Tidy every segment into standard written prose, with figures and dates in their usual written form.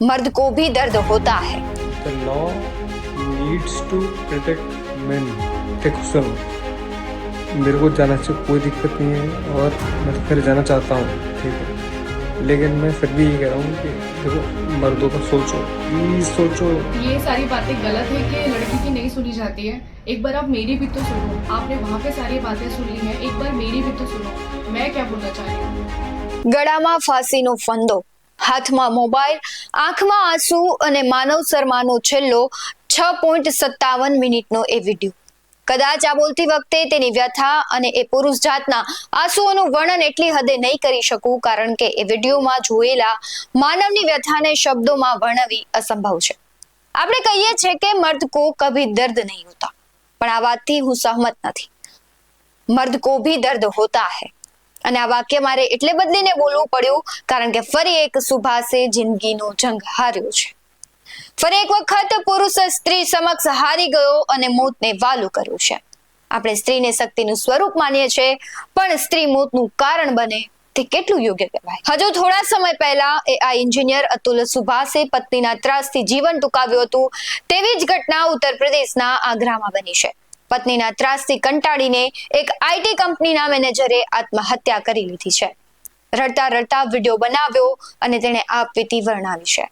मर्द को भी दर्द होता है। The law needs to protect men. देखो सुनो, मेरे को जाना से कोई दिक्कत नहीं है और मैं तो फिर जाना चाहता हूँ, ठीक है, लेकिन मैं फिर भी ये कह रहा हूँ कि देखो मर्दों का सोचो, प्लीज सोचो। ये सारी बातें गलत है कि लड़की की नहीं सुनी जाती है। एक बार आप मेरी भी तो सुनो। आपने वहाँ पे सारी बातें सुन ली हैं, एक बार मेरी भी तो सुनो। मैं क्या बोलना चाह रही हूँ। ગળામાં ફાંસીનો ફંદો, હાથમાં મોબાઈલ, આંખમાં આંસુ અને માનવ શર્માનો છેલ્લો 6.57 મિનિટનો એ વિડીયો. કદાચ આ બોલતી વખતે તેની વ્યથા અને એ પુરુષ જાતના આંસુઓનું વર્ણન એટલી હદે નહીં કરી શકું, કારણ કે એ વિડીયોમાં જોયેલા માનવની વ્યથાને શબ્દોમાં વર્ણવી અસંભવ છે. આપણે કહીએ છીએ કે મર્દ કો કભી દર્દ નહીં હોતા, પણ આ વાતથી હું સહમત નથી. મર્દ કો ભી દર્દ હોતા હૈ. અને આ વાક્ય મારે એટલે બદલીને બોલવું પડ્યું કારણ કે ફરી એક સુભાષે જિંદગીનો જંગ હાર્યો છે. ફરી એક વખત પુરુષ સ્ત્રી સમક્ષ હારી ગયો અને મોતને વાલું કર્યું છે. આપણે સ્ત્રીને શક્તિનું સ્વરૂપ માનીએ છીએ, પણ સ્ત્રી મોતનું કારણ બને તે કેટલું યોગ્ય કહેવાય? હજુ થોડા સમય પહેલા AI એન્જિનિયર અતુલ સુભાષે પત્નીના ત્રાસથી જીવન ટૂંકાવ્યું હતું. તેવી જ ઘટના ઉત્તર પ્રદેશના આગ્રામાં બની છે. પત્નીના ત્રાસથી કંટાળીને એક IT કંપનીના મેનેજરે આત્મહત્યા કરી લીધી છે. રડતા રડતા વિડીયો બનાવ્યો અને તેણે આપવીતી વર્ણવી છે.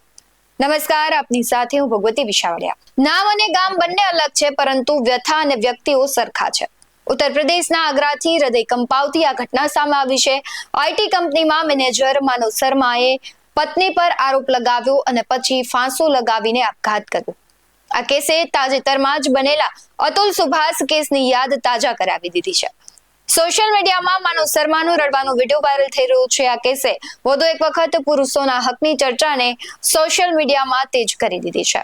નમસ્કાર, આપની સાથે હું ભગવતી વિશાવડિયા. નામ અને ગામ બંને અલગ છે, પરંતુ વ્યથા અને વ્યક્તિઓ સરખા છે. ઉત્તર પ્રદેશના આગ્રાથી હૃદય કંપાવતી આ ઘટના સામે આવી છે. IT કંપનીમાં મેનેજર માનવ શર્માએ પત્ની પર આરોપ લગાવ્યો અને પછી ફાંસો લગાવીને આપઘાત કર્યો. આ કેસે તાજેતરમાં જ બનેલા અતુલ સુભાષ કેસની યાદ તાજા કરાવી દીધી છે. સોશિયલ મીડિયામાં માનવ શર્માનો રડવાનો વિડીયો વાયરલ થઈ રહ્યો છે. આ કેસે વધુ એક વખત પુરુષોના હકની ચર્ચાને સોશિયલ મીડિયામાં તેજ કરી દીધી છે.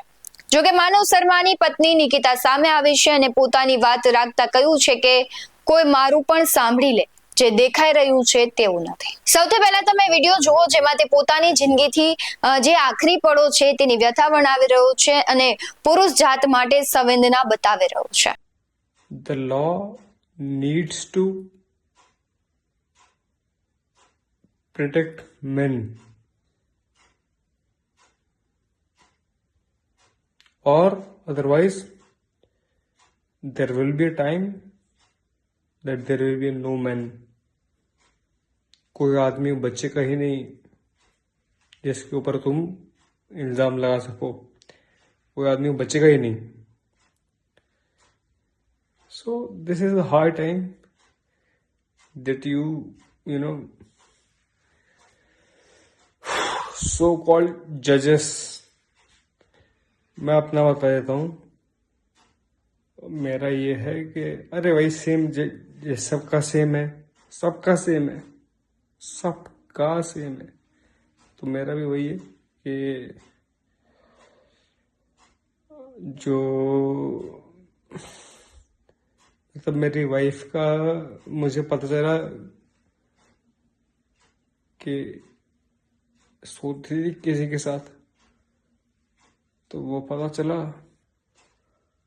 જોકે માનવ શર્માની પત્ની નિકિતા સામે આવી છે અને પોતાની વાત રાખતા કહ્યું છે કે કોઈ મારું પણ સાંભળી લે, જે દેખાઈ રહ્યું છે તેવું નથી. સૌથી પહેલા તમે વિડીયો જુઓ, જેમાં તે પોતાની જિંદગીથી જે આખરી પળો છે તેની વ્યથા વર્ણવી રહ્યો છે અને પુરુષ જાત માટે સંવેદના બતાવી રહ્યો છે. The law needs to protect men, or otherwise there will be a time that there will be no men. कोई आदमी बच्चे का ही नहीं जिसके ऊपर तुम इल्जाम लगा सको. कोई आदमी बच्चे का ही नहीं. So this is a hard time that you know, so-called judges. मैं अपना बता देता हूँ. मेरा ये है कि अरे भाई सेम, सबका सेम है, सबका सेम है, सबका सेम है. तो मेरा भी वही है कि जो मतलब मेरी वाइफ का मुझे पता चला कि सोती थी किसी के साथ, तो वो पता चला.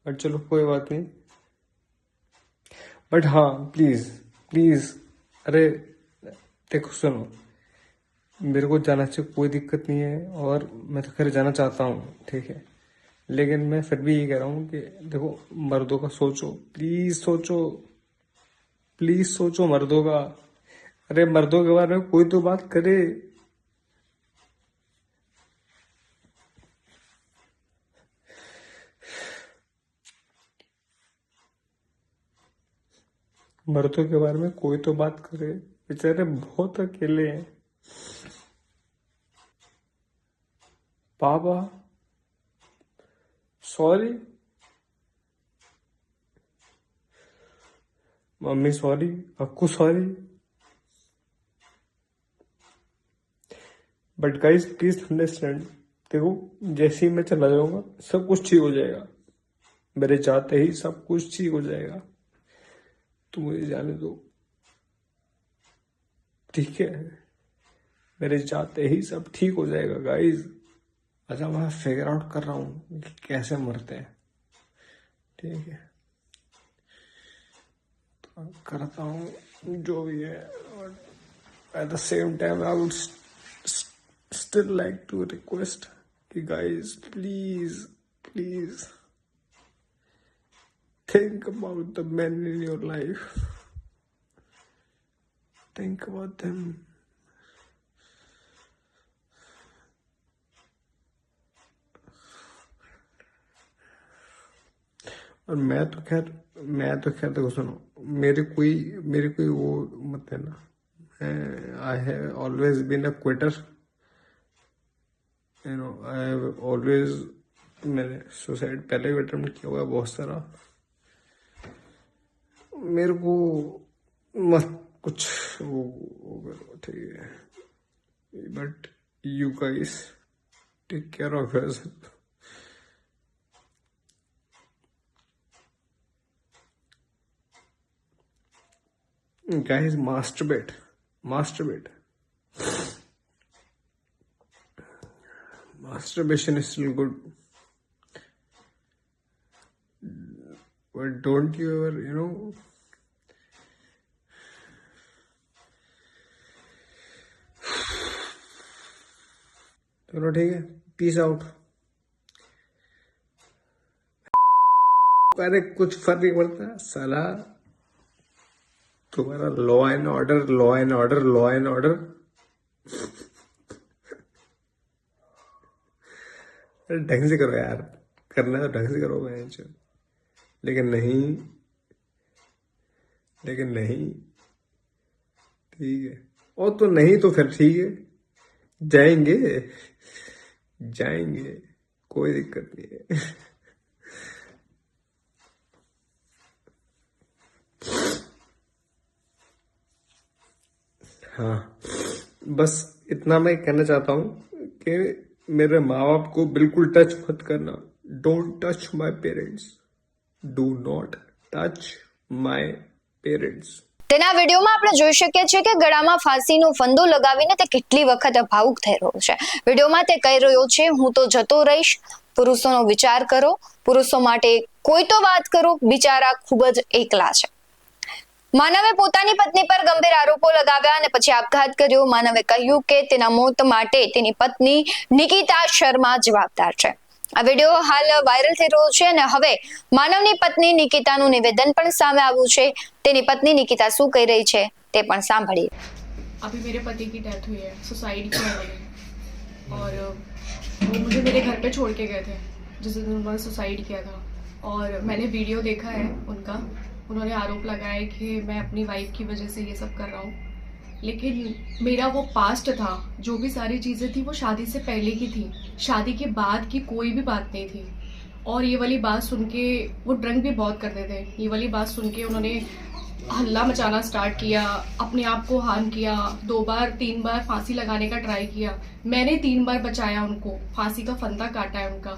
बट चलो कोई बात नहीं. बट हाँ, प्लीज प्लीज, अरे देखो सुनो, मेरे को जाना से कोई दिक्कत नहीं है और मैं तो फिर जाना चाहता हूँ, ठीक है, लेकिन मैं फिर भी ये कह रहा हूँ कि देखो मर्दों का सोचो, प्लीज सोचो, प्लीज सोचो मर्दों का. अरे मर्दों के बारे में कोई तो बात करे. मर्दों के बारे में कोई तो बात करे. बेचारे बहुत अकेले हैं. पापा sorry, mummy sorry, Akku sorry. But guys please understand. देखो जैसे ही मैं चला जाऊंगा सब कुछ ठीक हो जाएगा. मेरे जाते ही सब कुछ ठीक हो जाएगा. तो मुझे जाने दो, ठीक है? मेरे जाते ही सब ठीक हो जाएगा गाइस. अच्छा, मैं फिगर आउट कर रहा हूँ कि कैसे मरते हैं, ठीक है? तो करता हूँ जो भी है. At the same time I would still like to request कि guys, please think about the men in your life. Think about them. और मैं तो खैर देखो सुनो, मेरे कोई वो मत है ना, I have always been a quitter, you know, I have always, मैंने सुसाइड पहले भी अटेम्प्ट किया हुआ है बहुत सारा, मेरे को मत कुछ वो करो, ठीक है, but you guys take care of yourself. Guys, masturbate. Masturbation is still good, but don't you ever, you know, चलो ठीक है, पीस आउट. अरे कुछ फर्क नहीं पड़ता साला, तुम्हारा लॉ एंड ऑर्डर ढंग से करो यार, करना है तो ढंग से करो मैं. लेकिन नहीं, ठीक है, और तो नहीं तो फिर ठीक है, जाएंगे, कोई दिक्कत नहीं है. हाँ, बस इतना मैं कहना चाहता हूँ कि मेरे माँ बाप को बिल्कुल टच मत करना. Don't touch my parents, do not touch my parents. તેના વિડીયોમાં આપણે જોઈ શકીએ છીએ કે ગળામાં ફાંસીનો ફંદો લગાવીને તે કેટલી વખત ભાવુક થઈ રહ્યો છે. વિડીયોમાં તે કહી રહ્યો છે, હું તો જતો રહીશ, પુરુષોનો વિચાર કરો, પુરુષો માટે કોઈ તો વાત કરો, બિચારા ખૂબ જ એકલા છે. માનવે પોતાની પત્ની પર ગંભીર આરોપો લગાવ્યા અને પછી આપઘાત કર્યો. માનવે કહ્યું કે તેના મોત માટે તેની પત્ની નિકિતા શર્મા જવાબદાર છે. આ વિડીયો હાલ વાયરલ થઈ રહ્યો છે અને હવે માનવની પત્ની નિકિતાનું નિવેદન પણ સામે આવ્યું છે. તેની પત્ની નિકિતા શું કહી રહી છે તે પણ સાંભળીએ. अभी मेरे पति की डेथ हुई है, सुसाइड किया उन्होंने, और वो मुझे मेरे घर पे छोड़ के गए थे जिस दिन उन्होंने सुसाइड किया था. और मैंने वीडियो देखा है उनका, उन्होंने आरोप लगाया कि मैं अपनी वाइफ की वजह से ये सब कर रहा हूँ. लेकिन मेरा वो पास्ट था, जो भी सारी चीज़ें थी वो शादी से पहले की थी, शादी के बाद की कोई भी बात नहीं थी. और ये वाली बात सुन के, वो ड्रंक भी बहुत करते थे, ये वाली बात सुन के उन्होंने हल्ला मचाना स्टार्ट किया, अपने आप को हार्म किया. 2 बार 3 बार फांसी लगाने का ट्राई किया. मैंने 3 बार बचाया उनको, फांसी का फंदा काटा है उनका,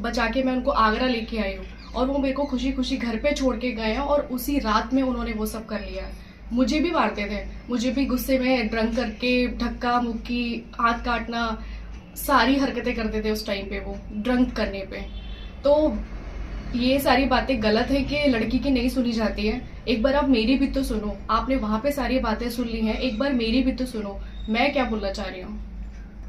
बचा के मैं उनको आगरा लेके आई हूँ. और वो मेरे को खुशी खुशी घर पे छोड़ के गए हैं और उसी रात में उन्होंने वो सब कर लिया. मुझे भी मारते थे, मुझे भी गुस्से में ड्रंक करके धक्का मुक्की, हाथ काटना, सारी हरकतें करते थे उस टाइम पे वो ड्रंक करने पे. तो ये सारी बातें गलत है कि लड़की की नहीं सुनी जाती है. एक बार आप मेरी भी तो सुनो, आपने वहाँ पे सारी बातें सुन ली हैं, एक बार मेरी भी तो सुनो मैं क्या बोलना चाह रही हूँ.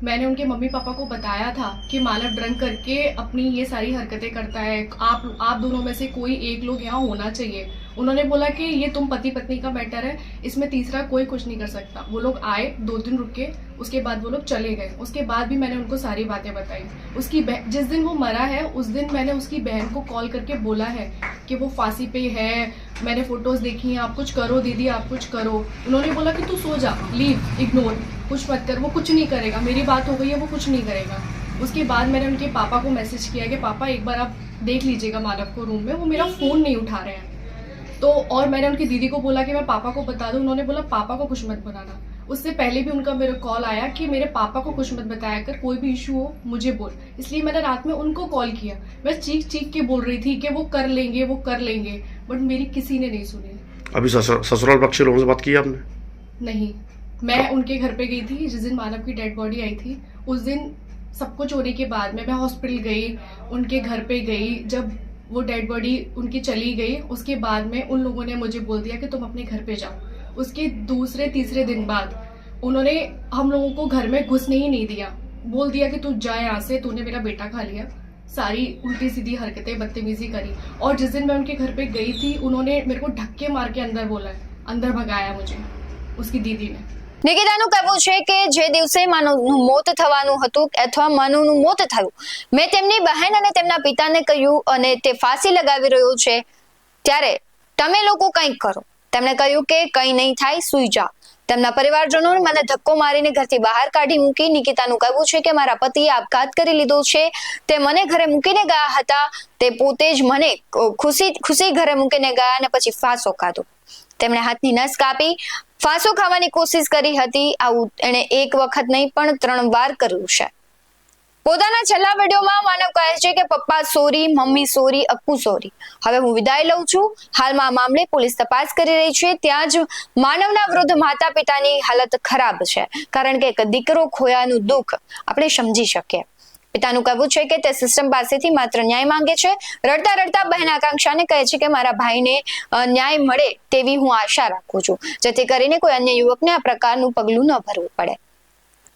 मैंने उनके मम्मी पापा को बताया था कि मानव ड्रंक करके अपनी ये सारी हरकतें करता है, आप दोनों में से कोई एक लोग यहाँ होना चाहिए. उन्होंने बोला कि ये तुम पति पत्नी का मैटर है, इसमें तीसरा कोई कुछ नहीं कर सकता. वो लोग आए, 2 दिन रुके, उसके बाद वो लोग चले गए. उसके बाद भी मैंने उनको सारी बातें बताई. उसकी जिस दिन वो मरा है उस दिन मैंने उसकी बहन को कॉल करके बोला है कि वो फांसी पे है, मैंने फोटोज देखी हैं, आप कुछ करो दीदी, आप कुछ करो. उन्होंने बोला कि तू सो जा, लीव, इग्नोर, कुछ मत कर, वो कुछ नहीं करेगा, मेरी बात हो गई है, वो कुछ नहीं करेगा. उसके बाद मैंने उनके पापा को मैसेज किया कि पापा एक बार आप देख लीजिएगा मानव को रूम में, वो मेरा फ़ोन नहीं उठा रहे हैं. तो और मैंने उनकी दीदी को बोला कि मैं पापा को बता दूं. उन्होंने बोला पापा को कुछ मत बताना. उससे पहले भी उनका मेरे कॉल आया कि मेरे पापा को कुछ मत बताया कर, कोई भी इशू हो मुझे बोल. इसलिए मैंने रात में उनको कॉल किया. मैं चीख के बोल रही थी कि वो कर लेंगे, बट मेरी किसी ने नहीं सुनी. अभी ससुराल पक्ष के लोगों से बात की आपने? नहीं, मैं उनके घर पे गई थी जिस दिन मानव की डेड बॉडी आई थी. उस दिन सब कुछ होने के बाद में मैं हॉस्पिटल गई, उनके घर पे गई. जब वो डेड बॉडी उनकी चली गई, उसके बाद में उन लोगों ने मुझे बोल दिया कि तुम अपने घर पे जाओ. उसके 2-3 दिन बाद उन्होंने हम लोगों को घर में घुसने ही नहीं दिया. बोल दिया कि तू जा यहाँ से, तूने मेरा बेटा खा लिया। सारी उल्टी सीधी हरकतें, बदतमीजी करी। और जिस दिन मैं उनके घर पे गई थी, उन्होंने मेरे को धक्के मार के अंदर बोला है, अंदर भगाया मुझे उसकी दीदी ने। નિકિતાનું કહેવું છે કે જે દિવસે માનવનું મોત થવાનું હતું અથવા માનવનું મોત થયું, મેં તેમની બહેન અને તેમના પિતાને કહ્યું અને તે ફાંસી લગાવી રહ્યો છે ત્યારે તમે લોકો કંઈક કરો. તેમણે કહ્યું કે કંઈ નહીં થાય, સૂઈ જાઓ. તેમના પરિવારજનોએ મને ધક્કો મારીને ઘરથી બહાર કાઢી મૂકી. નિકિતાનું કહેવું છે કે મારા પતિએ આપઘાત કરી લીધો છે. તે મને ઘરે મૂકીને ગયા હતા. તે પોતે જ મને ખુશી ઘરે મૂકીને ગયા અને પછી ફાંસો ખાધો. તેમણે હાથની નસ કાપી ફાંસો ખાવાની કોશિશ કરી હતી. આવું એણે એક વખત નહીં પણ 3 વાર કર્યું છે. પોતાના છેલ્લા વિડીયોમાં માનવ કહે છે કે પપ્પા સોરી, મમ્મી સોરી, અક્કુ સોરી. હવે હું વિદાય લઉં છું. હાલમાં આ મામલે પોલીસ તપાસ કરી રહી છે. ત્યાં જ માનવના વૃદ્ધ માતા પિતાની હાલત ખરાબ છે, કારણ કે એક દીકરો ખોયાનું દુઃખ આપણે સમજી શકીએ. પિતાનું કહેવું છે કે તે સિસ્ટમ પાસેથી માત્ર ન્યાય માંગે છે. રડતા રડતા બહેન આકાંક્ષાને કહે છે કે મારા ભાઈને ન્યાય મળે તેવી હું આશા રાખું છું, જેથી કરીને કોઈ અન્ય યુવકને આ પ્રકારનું પગલું ન ભરવું પડે.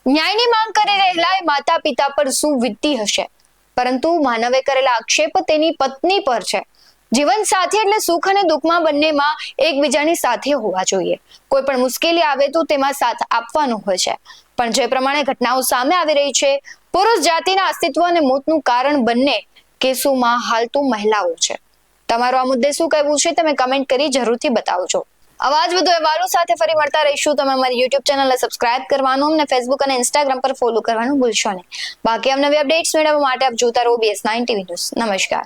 ન્યાયની માંગ કરી રહેલા માતા પિતા પર શું વીતતી હશે, પરંતુ માનવે કરેલા આક્ષેપ તેની પત્ની પર છે. જીવન સાથી એટલે સુખ અને દુઃખમાં બંનેમાં એકબીજાની સાથે હોવા જોઈએ. કોઈ પણ મુશ્કેલી આવે તો તેમાં સાથ આપવાનો હોય છે. પણ જે પ્રમાણે ઘટનાઓ સામે આવી રહી છે, પુરુષ જાતિના અસ્તિત્વ અને મોતનું કારણ બંને કેસોમાં હાલ તો મહિલાઓ છે. તમારું આ મુદ્દે શું કહેવું છે તમે કમેન્ટ કરી જરૂરથી બતાવજો. આવા જ વધુ અહેવાલો સાથે ફરી મળતા રહીશું. તમે અમારી યુટ્યુબ ચેનલને સબસ્ક્રાઇબ કરવાનું અને ફેસબુક અને ઇન્સ્ટાગ્રામ પર ફોલો કરવાનું ભૂલશો નહીં. બાકી નવી અપડેટ્સ મેળવવા માટે આપ જોતા રહો BS9 TV ન્યૂઝ. નમસ્કાર.